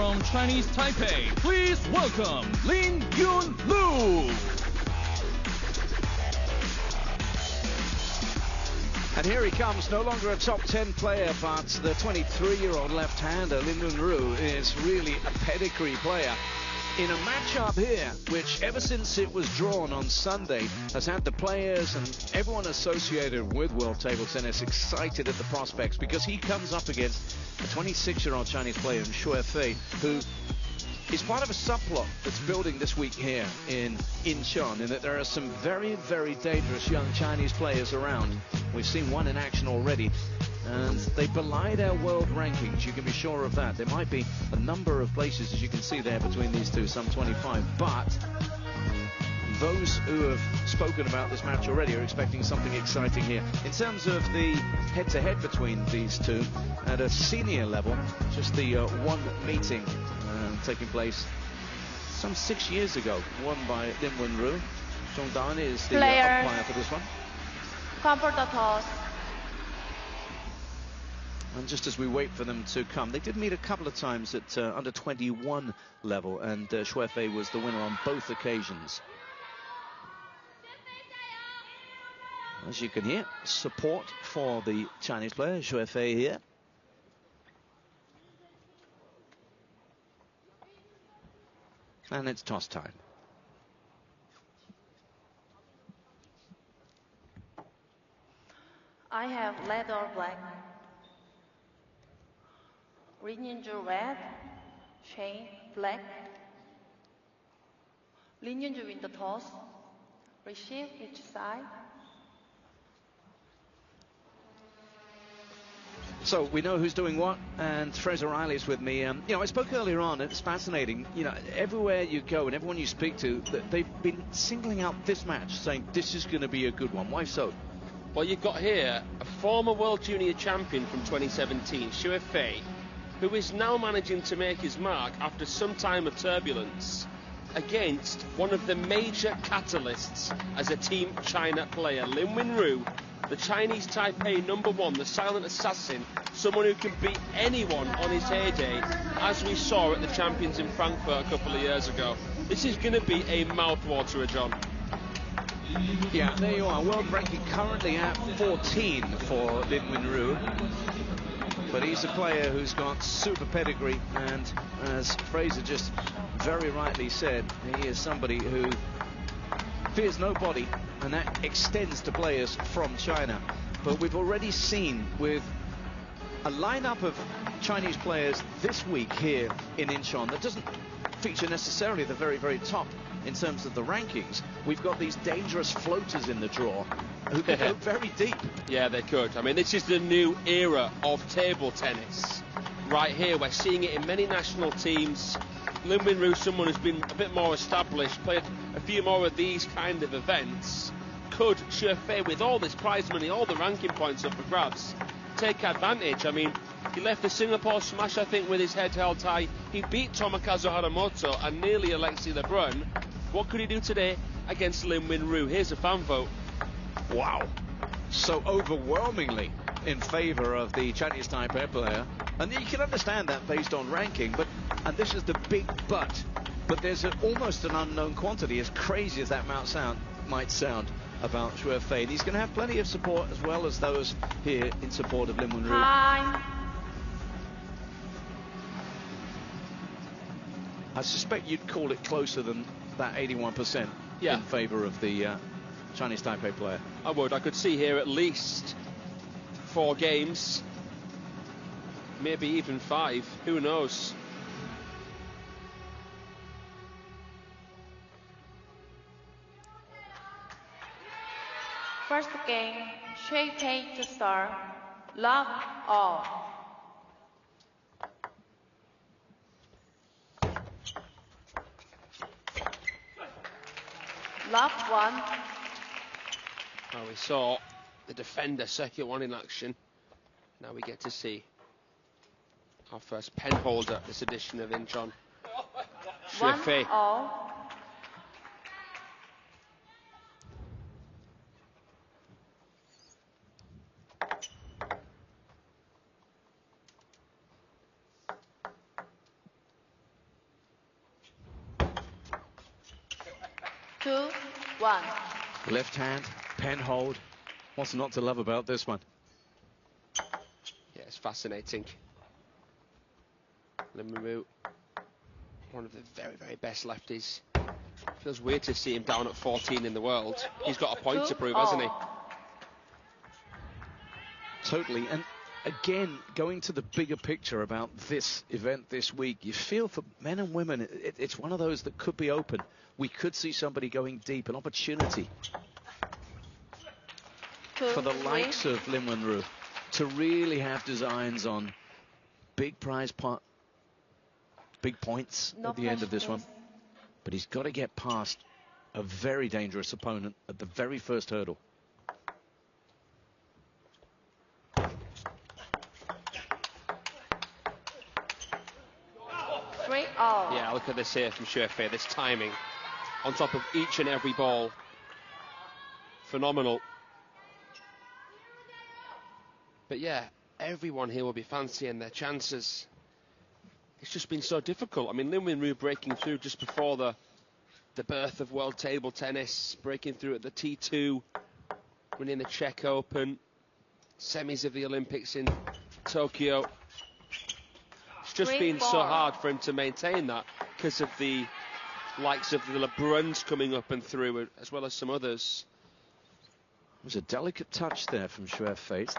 from Chinese Taipei, please welcome Lin Yun-Lu. And here he comes, no longer a top 10 player, but the 23-year-old left-hander, Lin Yun-Lu, is really a pedigree player. In a matchup here, which ever since it was drawn on Sunday, has had the players and everyone associated with World Table Tennis excited at the prospects, because he comes up against a 26-year-old Chinese player, XUEFEI, who is part of a subplot that's building this week here in Incheon, in that there are some very, very dangerous young Chinese players around. We've seen one in action already, and they belie their world rankings, you can be sure of that. There might be a number of places, as you can see there, between these two, some 25, but those who have spoken about this match already are expecting something exciting here. In terms of the head-to-head between these two, at a senior level, just the one meeting taking place some 6 years ago, won by Lin Yun-Lu. Zhong Dan is the umpire for this one. Come for the toss. And just as we wait for them to come, they did meet a couple of times at under 21 level, and XUEFEI was the winner on both occasions. As you can hear, support for the Chinese player, XUEFEI here. And it's toss time. I have red or black. Lin Yun-Lu red, Chain black. Lin Yun-Lu win the toss. Receive each side. So we know who's doing what, and Fraser Riley's with me. You know, I spoke earlier on, it's fascinating. You know, everywhere you go and everyone you speak to, they've been singling out this match, saying this is going to be a good one. Why so? Well, you've got here a former World Junior champion from 2017, XUEFEI, who is now managing to make his mark after some time of turbulence against one of the major catalysts as a Team China player, Lin Yun-Lu, the Chinese Taipei #1, the silent assassin, someone who can beat anyone on his heyday, as we saw at the Champions in Frankfurt a couple of years ago. This is going to be a mouthwaterer, John. Yeah, there you are. World ranking currently at 14 for Lin Yun-Lu. But he's a player who's got super pedigree, and as Fraser just very rightly said, he is somebody who fears nobody, and that extends to players from China. But we've already seen with a lineup of Chinese players this week here in Incheon that doesn't feature necessarily the very, very top in terms of the rankings. We've got these dangerous floaters in the draw who can go very deep. Yeah, they could. I mean, this is the new era of table tennis. Right here, we're seeing it in many national teams. Lin Yun-Lu, someone who's been a bit more established, played a few more of these kind of events. Could XUEFEI, with all this prize money, all the ranking points up for grabs, take advantage? I mean, he left the Singapore smash, I think, with his head held high. He beat Tomokazu Haramoto and nearly Alexei Lebrun. What could he do today against Lin Yun-Lu? Here's a fan vote. Wow. So overwhelmingly in favor of the Chinese Taipei player. And you can understand that based on ranking, and this is the big but there's almost an unknown quantity, as crazy as that might sound about XUEFEI. And he's going to have plenty of support, as well as those here in support of Lin Yun-Lu. Time. I suspect you'd call it closer than that 81% yeah, in favor of the Chinese Taipei player. I would. I could see here at least 4 games, maybe even 5. Who knows? First game, XUEFEI to start. Love all. Love 1. Now we saw the defender second one in action. Now we get to see our first pen holder at this edition of Incheon. XUEFEI. 1-all. 2-1. Left hand, pen hold. What's not to love about this one? Yeah, it's fascinating. Lin Wu, one of the very, very best lefties. Feels weird to see him down at 14 in the world. He's got a point to prove, hasn't he? Totally. And again, going to the bigger picture about this event this week, you feel for men and women, it's one of those that could be open. We could see somebody going deep, an opportunity for the likes of Lin Wu to really have designs on big prize pot, big points at the end of this one. But he's got to get past a very dangerous opponent at the very first hurdle. Yeah, look at this here from XUEFEI, this timing on top of each and every ball. Phenomenal. But yeah, everyone here will be fancying their chances. It's just been so difficult. I mean, Lin Wu breaking through just before the birth of world table tennis, breaking through at the T2, winning the Czech Open, semis of the Olympics in Tokyo. It's just been so hard for him to maintain that because of the likes of the LeBruns coming up and through, as well as some others. It was a delicate touch there from XUEFEI. It's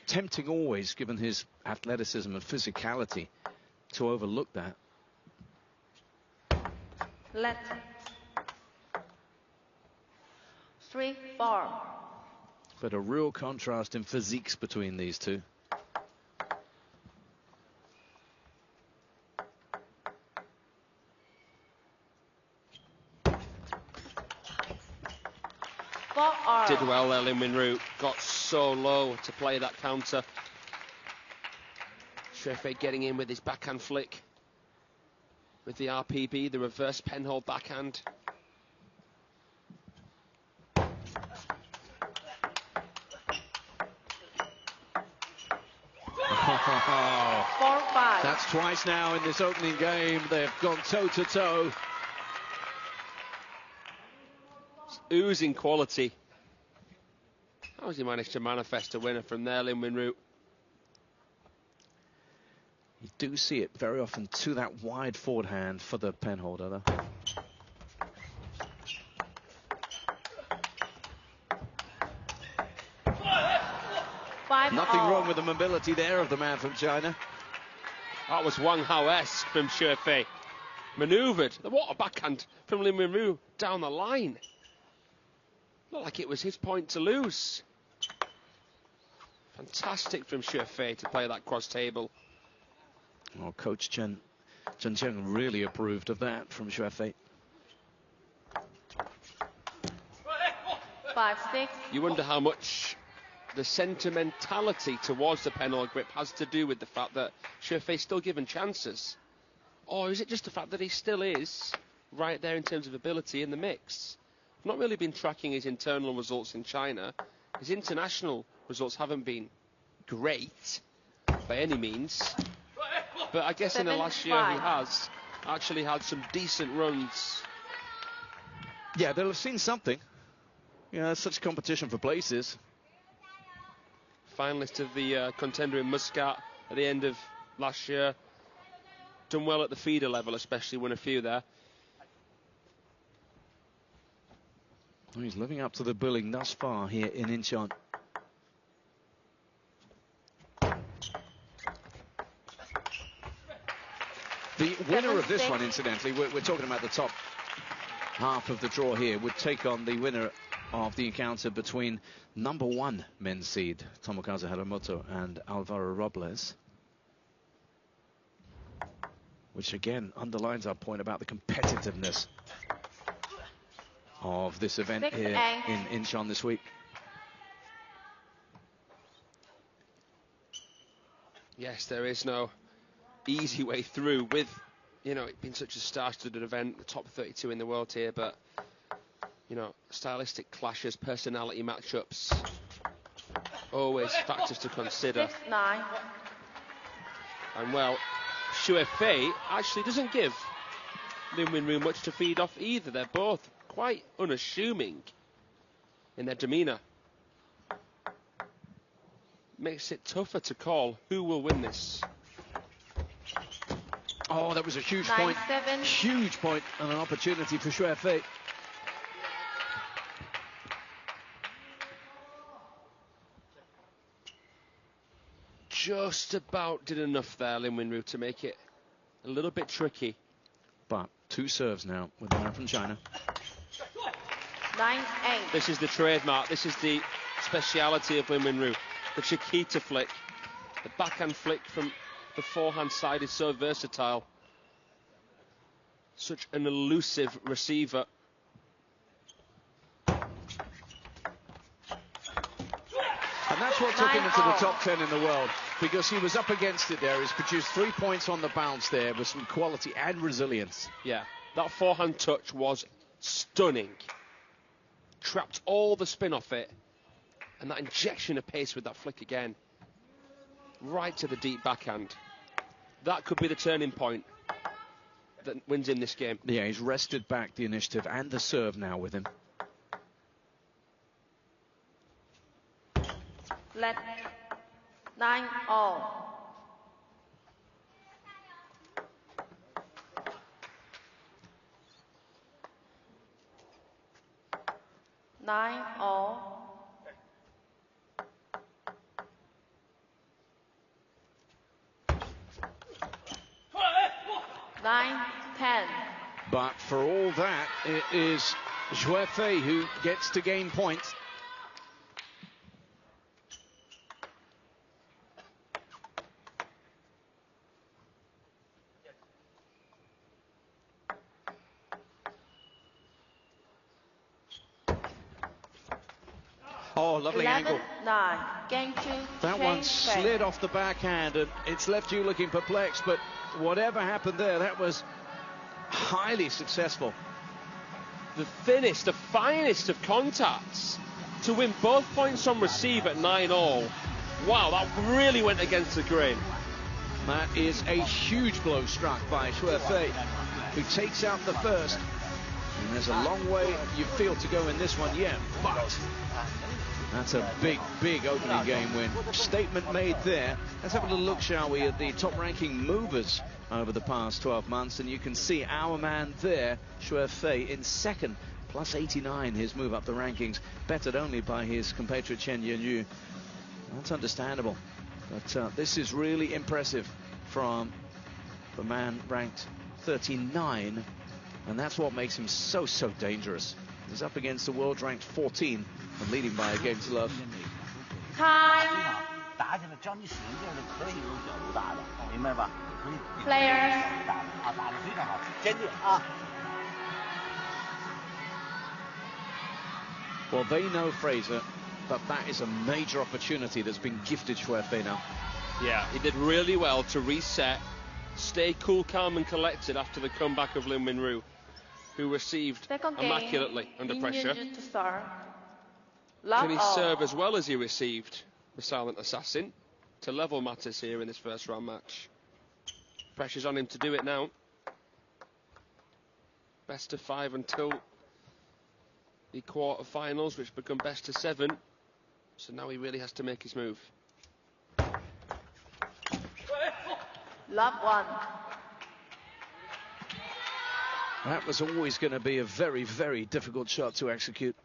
tempting always, given his athleticism and physicality, to overlook that. Let 3-4. But a real contrast in physiques between these two. Did well there, Lin Wu. Got so low to play that counter. XUEFEI getting in with his backhand flick. With the RPB, the reverse penhold backhand. That's twice now in this opening game. They've gone toe-to-toe. Oozing quality. How has he managed to manifest a winner from there, Lin Wu? You do see it very often to that wide forward hand for the pen holder, though. Nothing wrong with the mobility there of the man from China. That was Wang Hao-esque from XUEFEI. Manoeuvred. What a backhand from Lin Wu down the line. Looked like it was his point to lose. Fantastic from XUEFEI to play that cross table. Well, Coach Chen Cheng really approved of that from XUEFEI. 5-6. You wonder how much the sentimentality towards the penhold grip has to do with the fact that XUEFEI's still given chances. Or is it just the fact that he still is right there in terms of ability in the mix? I've not really been tracking his internal results in China. His international results haven't been great by any means. But I guess in the last year he has actually had some decent runs. Yeah, they'll have seen something. Yeah, such competition for places. Finalist of the contender in Muscat at the end of last year. Done well at the feeder level, especially, won a few there. Well, he's living up to the billing thus far here in Incheon. The winner of this one, incidentally, we're talking about the top half of the draw here, would take on the winner of the encounter between #1 men's seed Tomokazu Haramoto and Alvaro Robles, which again underlines our point about the competitiveness of this event here in Incheon this week. Yes, there is no easy way through with, you know, it being such a star-studded event, the top 32 in the world here, but, you know, stylistic clashes, personality matchups, always factors to consider. 6-9. And, well, XUEFEI actually doesn't give Lin Wu much to feed off either. They're both quite unassuming in their demeanour. Makes it tougher to call who will win this. Oh, that was a huge 9-7. point. Huge point and an opportunity for XUEFEI. Just about did enough there, Lin Wenru, to make it a little bit tricky. But 2 serves now with the man from China. 9-8. This is the trademark. This is the speciality of Lin Wenru. The Chiquita flick. The backhand flick from the forehand side is so versatile. Such an elusive receiver. And that's what took him into the top 10 in the world, because he was up against it there. He's produced 3 points on the bounce there with some quality and resilience. Yeah, that forehand touch was stunning. Trapped all the spin off it. And that injection of pace with that flick again. Right to the deep backhand. That could be the turning point that wins in this game. Yeah, he's wrested back the initiative and the serve now with him. Let 9-all. Nine all. 9-10. But for all that, it is XUEFEI who gets to gain points. Oh, lovely angle. 11-9. Game 2. That one XUEFEI. slid off the backhand, and it's left you looking perplexed. But whatever happened there, that was highly successful. The thinnest, the finest of contacts to win both points on receive at 9-all. Wow, that really went against the grain. That is a huge blow struck by XUEFEI, who takes out the first. And there's a long way, you feel, to go in this one yet, but that's a big, big opening game win. Statement made there. Let's have a little look, shall we, at the top-ranking movers over the past 12 months, and you can see our man there, XUEFEI, in second, plus 89, his move up the rankings, bettered only by his compatriot Chen Yunyu. That's understandable, but this is really impressive from the man ranked 39, and that's what makes him so, so dangerous. He's up against the world ranked 14 and leading by a game to love. Time. Players. Well, they know, Fraser, that is a major opportunity that's been gifted XUEFEI now. Yeah, he did really well to reset, stay cool, calm and collected after the comeback of Lin Wenru, who received Second game, immaculately under pressure. Incheon to start. Can he Love serve all. as well as he received the silent assassin to level matters here in this first round match? Pressure's on him to do it now. Best of 5 until the quarter-finals, which become best of 7. So now he really has to make his move. Love 1. That was always going to be a very, very difficult shot to execute.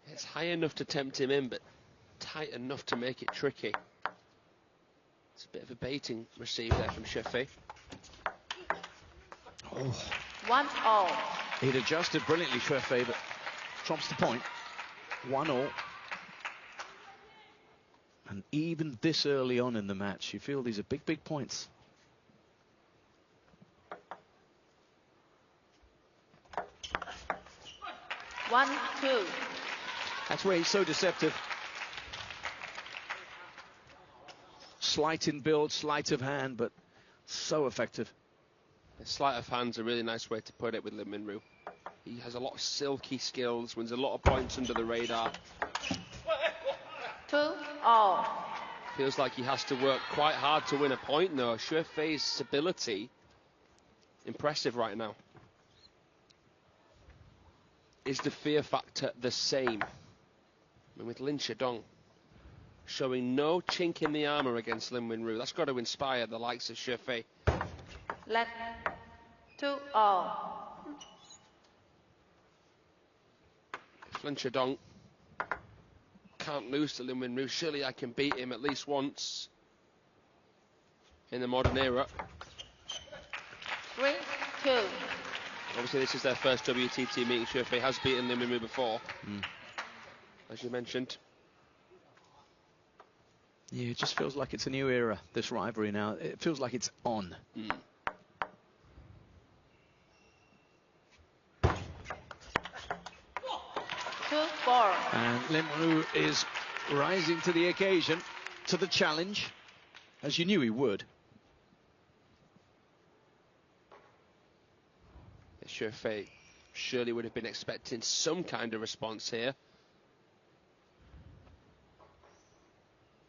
It's high enough to tempt him in, but tight enough to make it tricky. It's a bit of a baiting receive there from XUEFEI. Oh. 1-all. He'd adjusted brilliantly, XUEFEI, but drops the point. 1-all. And even this early on in the match, you feel these are big, big points. One, two. That's where he's so deceptive. Slight in build, sleight of hand, but so effective. A sleight of hand's a really nice way to put it with Lin Wenru. He has a lot of silky skills, wins a lot of points under the radar. 2-all. Feels like he has to work quite hard to win a point, though. XUEFEI's ability, impressive right now. is the fear factor the same? And with Lin Chedong showing no chink in the armour against Lin Winru, that's got to inspire the likes of XUEFEI. Let 2-all. If Lin Chedong can't lose to Lin Winru, surely I can beat him at least once in the modern era. 3-2. Obviously, this is their first WTT meeting. XUEFEI has beaten Lin Winru before, as you mentioned. Yeah, it just feels like it's a new era, this rivalry now. It feels like it's on. 2-4. And Lin Winru is rising to the occasion, to the challenge, as you knew he would. XUEFEI surely would have been expecting some kind of response here.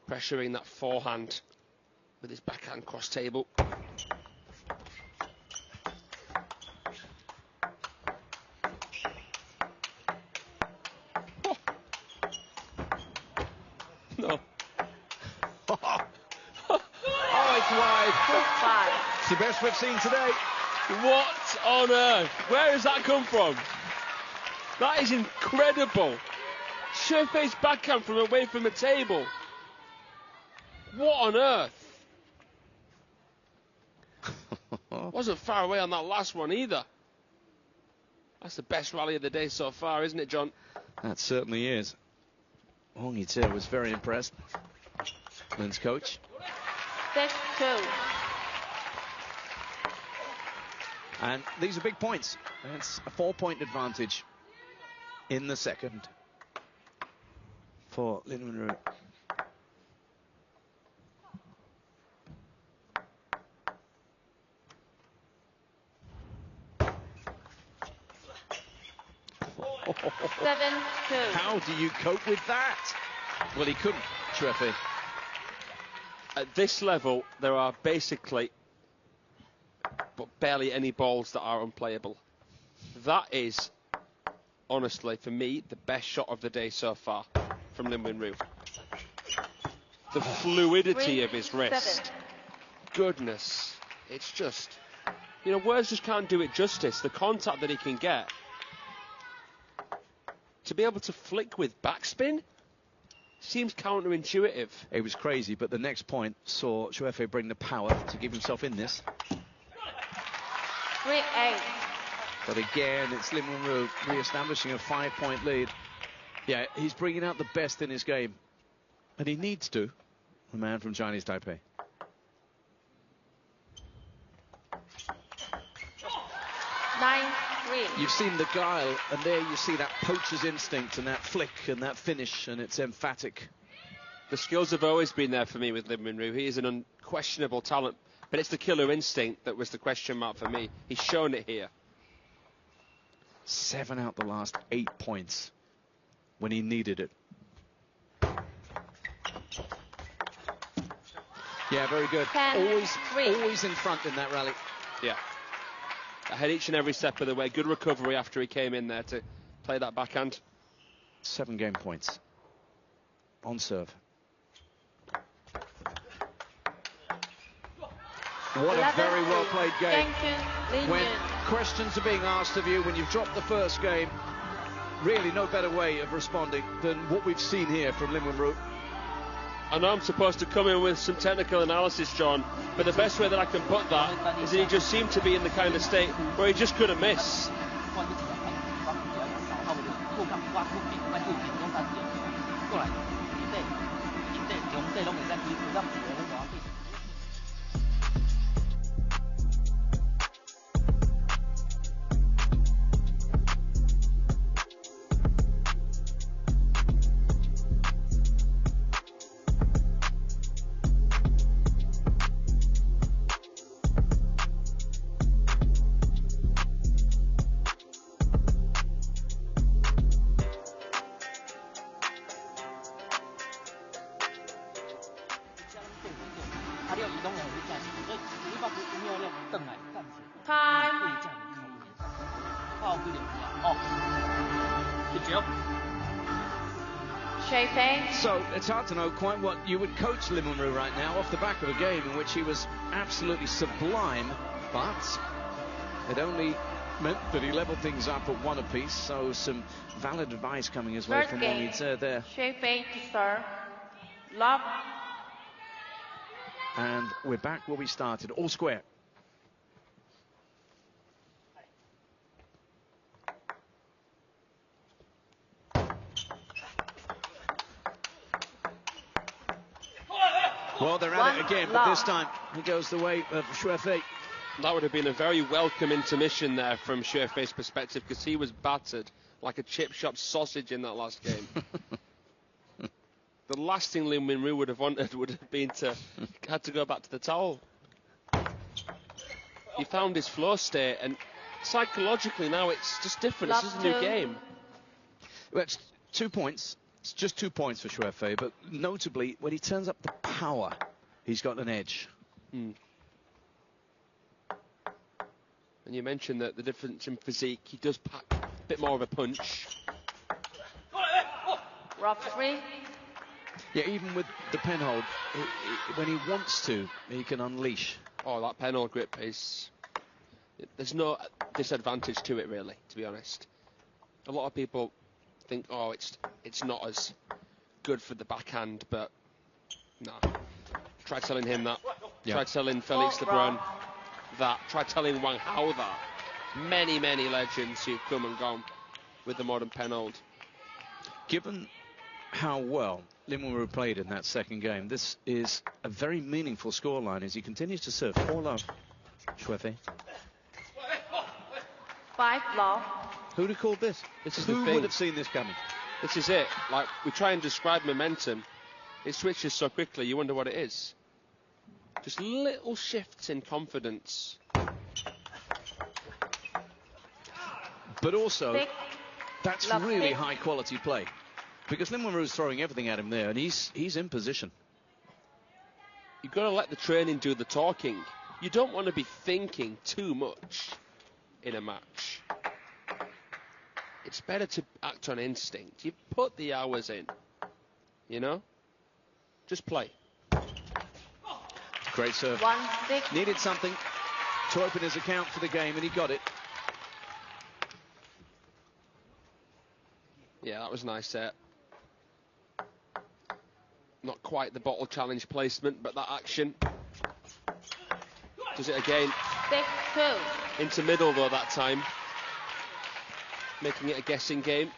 Pressuring that forehand with his backhand cross table. Oh. No. Oh, it's wide. 2-5. It's the best we've seen today. What on earth? Where has that come from? That is incredible. XUEFEI's backhand from away from the table. What on earth? Wasn't far away on that last one either. That's the best rally of the day so far, isn't it, John? That certainly is. Hong Yi-tae was very impressed. Lin's coach. 6-2. And these are big points. It's a 4-point advantage in the second for Lin Winru. How do you cope with that? Well, he couldn't, XUEFEI. At this level, there are basically but barely any balls that are unplayable. That is, honestly, for me, the best shot of the day so far from Lin Winru. The fluidity of his wrist. Goodness. It's just, you know, words just can't do it justice. The contact that he can get. To be able to flick with backspin seems counterintuitive. It was crazy, but the next point saw XUEFEI bring the power to give himself in this. 3-8. But again, it's Lin Winru re-establishing a 5-point lead. Yeah, he's bringing out the best in his game. And he needs to, the man from Chinese Taipei. 9-3. You've seen the guile, and there you see that poacher's instinct and that flick and that finish, and it's emphatic. The skills have always been there for me with Lin Winru. He is an unquestionable talent, but it's the killer instinct that was the question mark for me. He's shown it here. 7 out the last 8 points when he needed it. Yeah, very good. 10-3. Always in front in that rally. Yeah. Ahead each and every step of the way. Good recovery after he came in there to play that backhand. 7 game points on serve. What a very well played game. When questions are being asked of you, when you've dropped the first game, really no better way of responding than what we've seen here from Lin Winru. I know I'm supposed to come in with some technical analysis, John, but the best way that I can put that is that he just seemed to be in the kind of state where he just couldn't miss. Time. XUEFEI. So it's hard to know quite what you would coach Lim Won-roo right now off the back of a game in which he was absolutely sublime, but it only meant that he levelled things up at 1 apiece, so some valid advice coming his way Third from game. Wang there. XUEFEI to start. Love. And we're back where we started, all square. Well, they're at it again, but this time it goes the way of XUEFEI. That would have been a very welcome intermission there from XUEFEI's perspective, because he was battered like a chip shop sausage in that last game. The last thing Lim Won-roo would have wanted would have been to had to go back to the towel. He found his flow state, and psychologically now it's just different. It's just a new game. Well, it's 2 points. It's just 2 points for XUEFEI, but notably when he turns up the power, he's got an edge. And you mentioned that the difference in physique, he does pack a bit more of a punch. Rough 3. Yeah, even with the penhold, when he wants to, he can unleash. Oh, that penhold grip is... There's no disadvantage to it, really, to be honest. A lot of people think, oh, it's not as good for the backhand, but no. Try telling him that. Yeah. Try telling Felix de Bruyn that. Try telling Wang Hao that. Many, many legends who've come and gone with the modern penhold. Given how well Lim Won-roo played in that second game, this is a very meaningful scoreline as he continues to serve 4-love. XUEFEI. 5 love. Who'd have called this? This is the Who thing. would have seen this coming? This is it. Like, we try and describe momentum. It switches so quickly, you wonder what it is. Just little shifts in confidence. But also, 6. that's Love really 6. high quality play. Because Lim Won-roo's throwing everything at him there, and he's in position. You've got to let the training do the talking. You don't want to be thinking too much in a match. It's better to act on instinct. You put the hours in, you know? Just play. Great serve. 1 6. Needed something to open his account for the game, and he got it. Yeah, that was nice set. Not quite the bottle challenge placement, but that action. Does it again. 6 2. Into middle, though, that time. Making it a guessing game.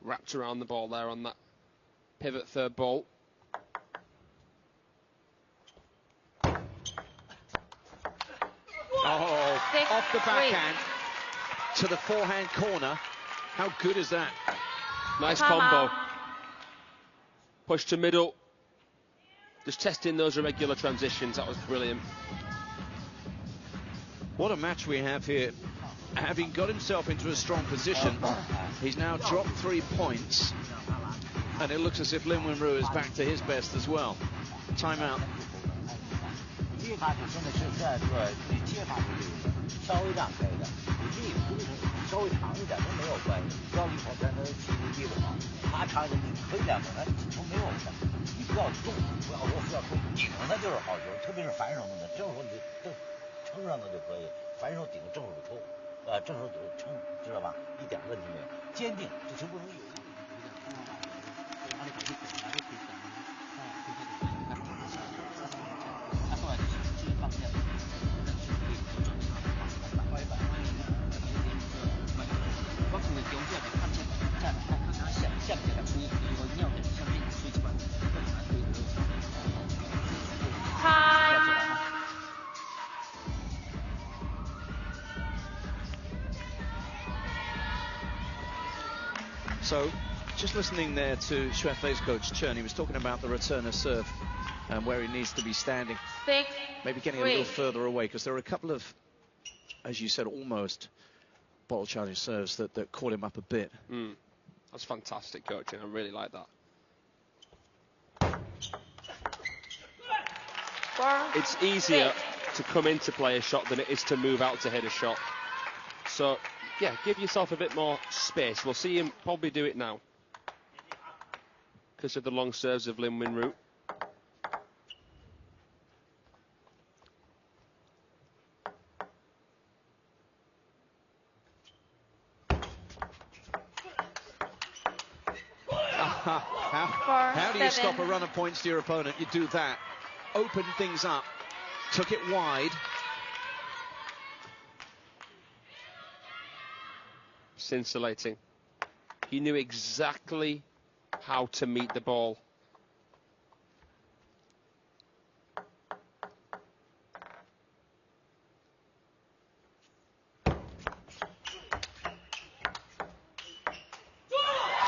Wrapped around the ball there on that pivot third ball. Oh, 6 off the 3. backhand to the forehand corner. How good is that? Nice Come combo. on. Push to middle. Just testing those irregular transitions. That was brilliant. What a match we have here. Having got himself into a strong position, he's now dropped 3 points, and it looks as if Lim Won-roo is back to his best as well. Timeout. 接发就真的是在这个离接发稍微让开的，离稍微长一点都没有关系，只要离开他能起步地不好，他长一点你可以两个人都没有的，你不要动，不要说非要动，顶上他就是好球，特别是反手的，正手你就撑上他就可以，反手顶正手抽，正手撑，知道吧？一点问题没有，坚定，这球不能有。 So, just listening there to XUEFEI's coach Cheon, he was talking about the returner serve and where he needs to be standing. 6 Maybe getting 3. a little further away, because there are a couple of, as you said, almost bottle challenge serves that caught him up a bit. That's fantastic coaching. I really like that. it's easier to come in to play a shot than it is to move out to hit a shot. So, yeah, give yourself a bit more space. We'll see him probably do it now because of the long serves of Lin Win-Ru. How do you stop a run of points to your opponent? You do that. Open things up. Took it wide. Scintillating. He knew exactly how to meet the ball.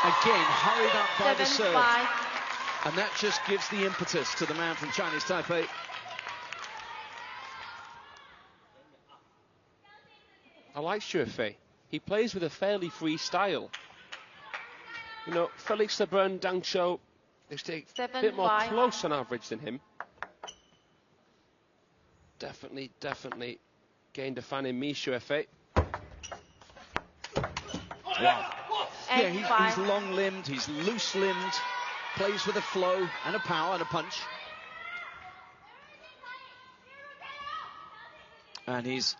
Again, hurried up by the serve. 7-5. And that just gives the impetus to the man from Chinese Taipei. I like XUEFEI. He plays with a fairly free style. You know, Felix Lebrun, Dang Cho, they stay a bit more close on average than him. Definitely gained a fan in me, XUEFEI. Wow. Yeah, he's long-limbed, he's loose-limbed, plays with a flow and a power and a punch. And he's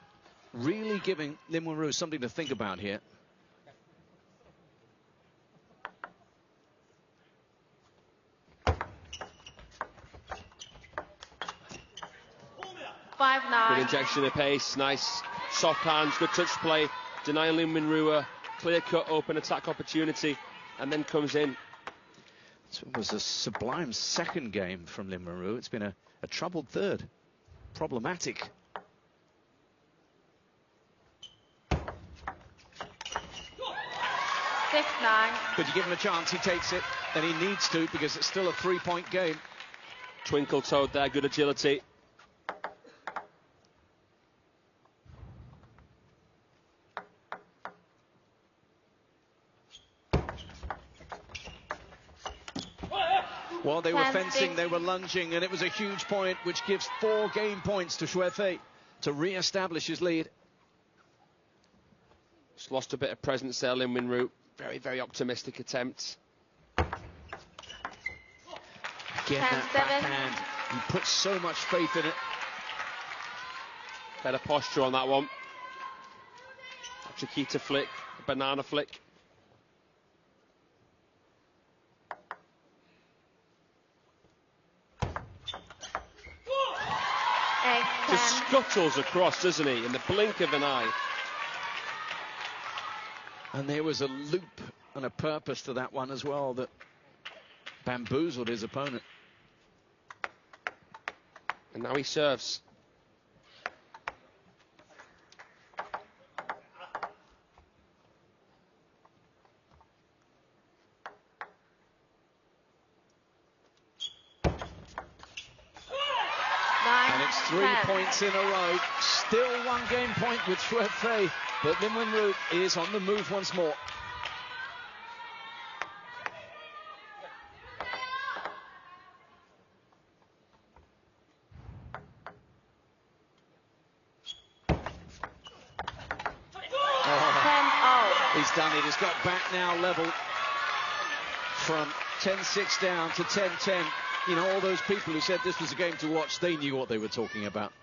really giving Lin Win-Ru something to think about here. Good injection of pace, nice soft hands, good touch play, denying Lin Win-Ru a clear-cut open attack opportunity, and then comes in. It was a sublime second game from Lin Win-Ru. It's been a troubled third. Problematic. But you give him a chance, he takes it, and he needs to because it's still a 3-point game. Twinkle-toed there, good agility. While they were fencing, they were lunging, and it was a huge point, which gives 4 game points to XUEFEI to re-establish his lead. Just lost a bit of presence there, Lin Win-Ru. Very optimistic attempt. Again, that backhand. He puts so much faith in it. Better posture on that one. A Chiquita flick, a banana flick. Just scuttles across, doesn't he, in the blink of an eye. And there was a loop and a purpose to that one as well that bamboozled his opponent. And now he serves. And it's 3 points in a row. Still 1 game point with XUEFEI, but Lin Win-Ru is on the move once more. He's done it. He's got back now level from 10-6 down to 10-10. You know, all those people who said this was a game to watch, they knew what they were talking about.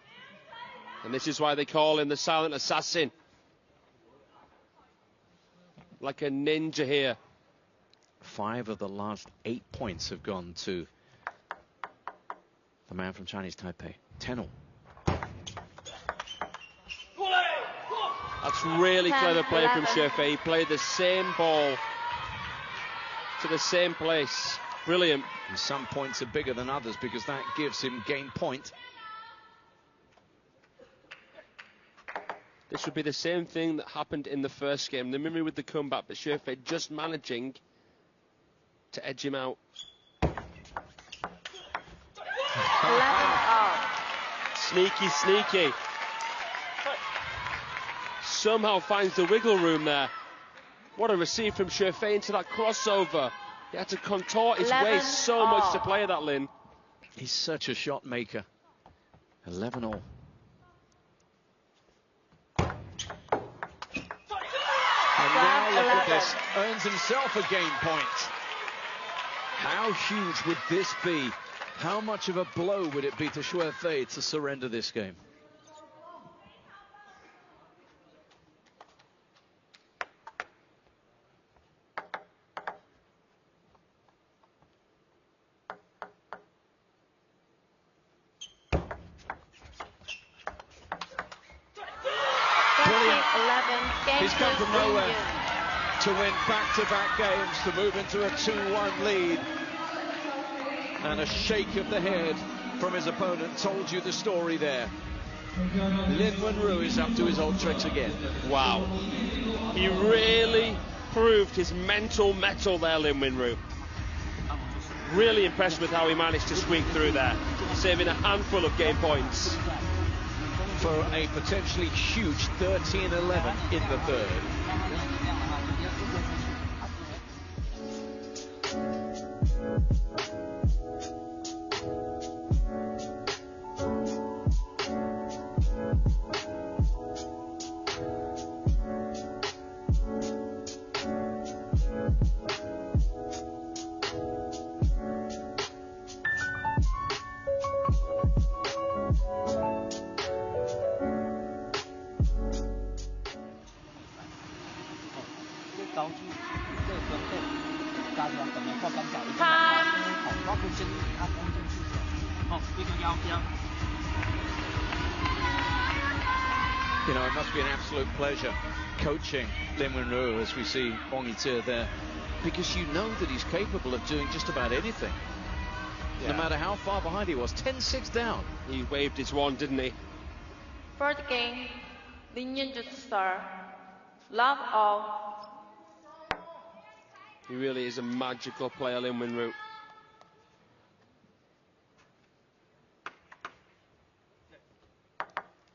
And this is why they call him the silent assassin. Like a ninja here. 5 of the last 8 points have gone to the man from Chinese Taipei. 10-all. That's really clever play from XUEFEI. He played the same ball to the same place. Brilliant. And some points are bigger than others because that gives him game point. This would be the same thing that happened in the first game. The memory with the comeback, but XUEFEI just managing to edge him out. 11 all. Sneaky, sneaky. Somehow finds the wiggle room there. What a receive from XUEFEI into that crossover. He had to contort his waist so much to play that, Lin. He's such a shot maker. 11-all. And now look at this, earns himself a game point. How huge would this be? How much of a blow would it be to XUEFEI to surrender this game? He's come from nowhere to win back-to-back games, to move into a 2-1 lead. And a shake of the head from his opponent told you the story there. Lin Wenru is up to his old tricks again. Wow. He really proved his mental mettle there, Lin Wenru. Really impressed with how he managed to squeak through there, saving a handful of game points. For a potentially huge 13-11 in the third. You know, it must be an absolute pleasure coaching Lin Wenru as we see Wang Yizhe there, because you know that he's capable of doing just about anything. Yeah. No matter how far behind he was, 10-6 down. He waved his wand, didn't he? Fourth game, Lin Yun to start. Love all. He really is a magical player, Lin Wenru.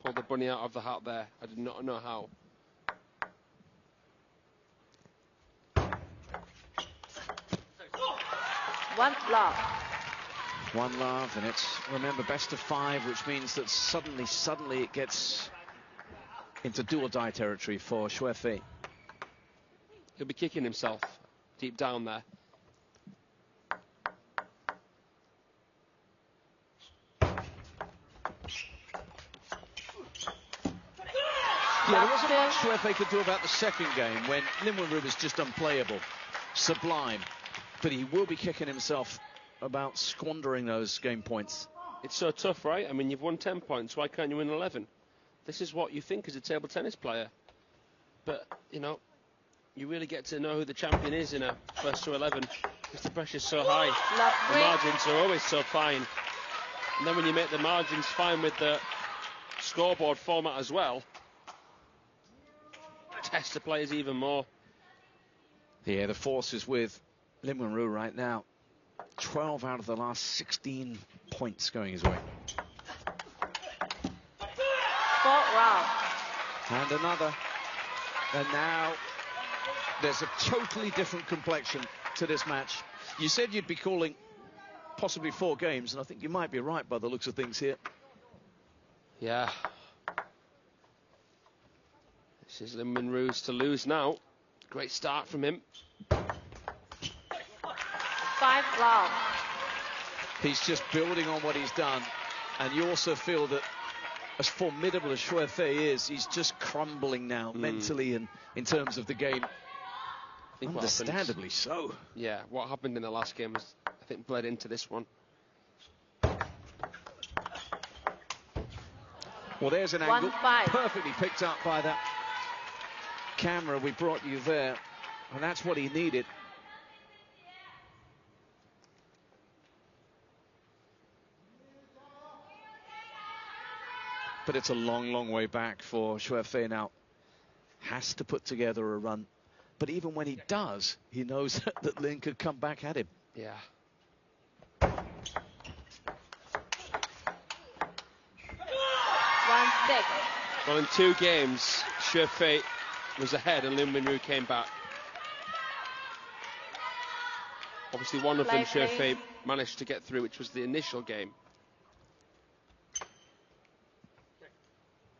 Pulled the bunny out of the hat there. I did not know how. One love. One love, and it's, remember, best of 5, which means that suddenly it gets into do-or-die territory for XUEFEI. He'll be kicking himself deep down there. Yeah, there wasn't much XUEFEI could do about the second game when Lin Wenru was just unplayable, sublime. But he will be kicking himself about squandering those game points. It's so tough, right? I mean, you've won 10 points, why can't you win 11? This is what you think as a table tennis player. But, you know, you really get to know who the champion is in a first to 11 because the pressure's so high. The margins are always so fine. And then when you make the margins fine with the scoreboard format as well, test the players even more. Yeah, the force is with Lin Wenru right now. 12 out of the last 16 points going his way. Fourth round. And another. And now there's a totally different complexion to this match. You said you'd be calling possibly 4 games, and I think you might be right by the looks of things here. Yeah. This is Lin Wenru's to lose now. Great start from him. 5 love. He's just building on what he's done, and you also feel that as formidable as XUEFEI is, he's just crumbling now mentally and in terms of the game. Understandably so. Yeah, what happened in the last game was, I think, bled into this one. Well, there's an angle perfectly picked up by that camera we brought you there, and that's what he needed. But it's a long, long way back for XUEFEI now. Has to put together a run. But even when he does, he knows that Lin could come back at him. Yeah. 1-6. Well, in 2 games, XUEFEI was ahead and Lin Wenru came back. Obviously, one of them XUEFEI managed to get through, which was the initial game.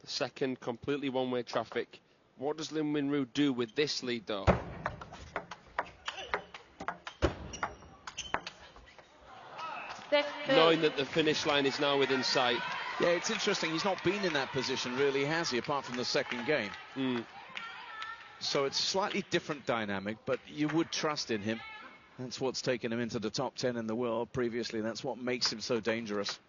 The second, completely one-way traffic. What does Lin Win-Ru do with this lead, though? Knowing that the finish line is now within sight. Yeah, it's interesting. He's not been in that position, really, has he, apart from the second game? So it's a slightly different dynamic, but you would trust in him. That's what's taken him into the top 10 in the world previously. That's what makes him so dangerous.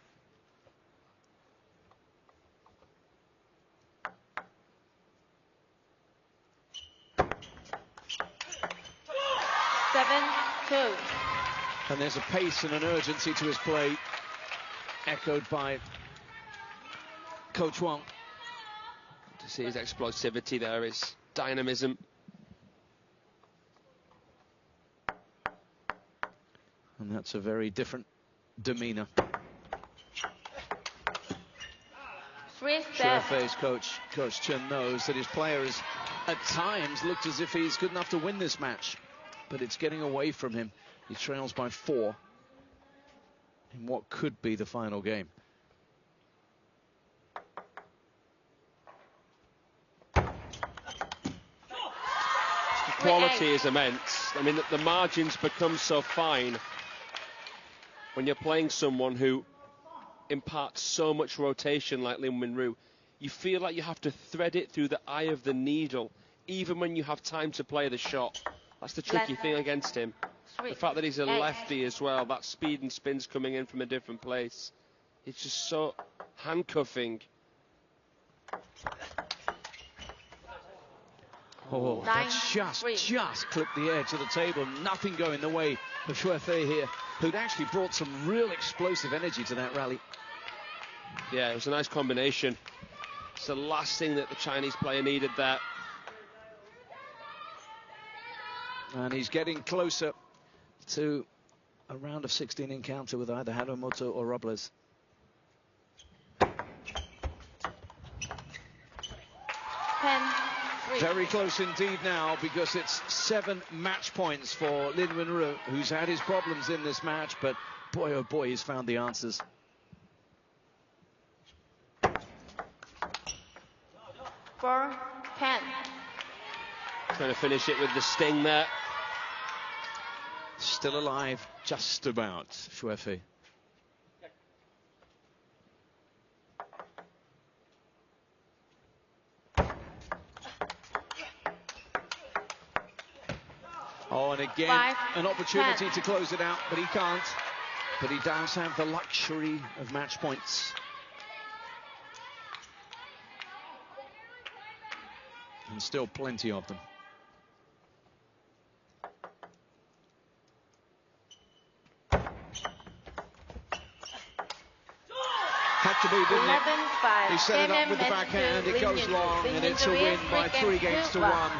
And there's a pace and an urgency to his play, echoed by Coach Wong. To see his explosivity there, his dynamism. And that's a XUEFEI demeanor. XUEFEI's Coach Chen, knows that his player has at times looked as if he's good enough to win this match, but it's getting away from him. He trails by 4 in what could be the final game. The quality is immense. I mean, the margins become so fine when you're playing someone who imparts so much rotation like Lin Win-Ru. You feel like you have to thread it through the eye of the needle, even when you have time to play the shot. That's the tricky thing against him. The fact that he's a lefty as well, that speed and spin's coming in from a different place. It's just so handcuffing. Oh, that's just clipped the edge of the table. Nothing going the way of XUEFEI here, who'd actually brought some real explosive energy to that rally. Yeah, it was a nice combination. It's the last thing that the Chinese player needed there. And he's getting closer to a round of 16 encounter with either Hanamoto or Robles. Very close indeed now, because it's 7 match points for Lin Win-Ru, who's had his problems in this match, but boy oh boy, he's found the answers. Trying to finish it with the sting there. Still alive, just about, XUEFEI. Oh, and again, an opportunity to close it out, but he can't. But he does have the luxury of match points. And still plenty of them. Had to be, didn't it? He set it up with the backhand, it goes long, and it's a win by 3 games to 1.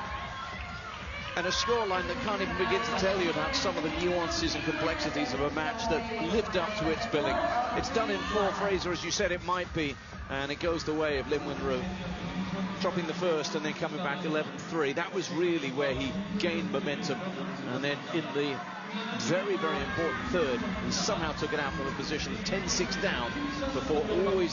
And a scoreline that can't even begin to tell you about some of the nuances and complexities of a match that lived up to its billing. It's done in 4 Fraser, as you said it might be, and it goes the way of Lin Win-Ru. Dropping the first and then coming back 11-3. That was really where he gained momentum. And then in the very, very important third, he somehow took it out from a position of 10-6 down before always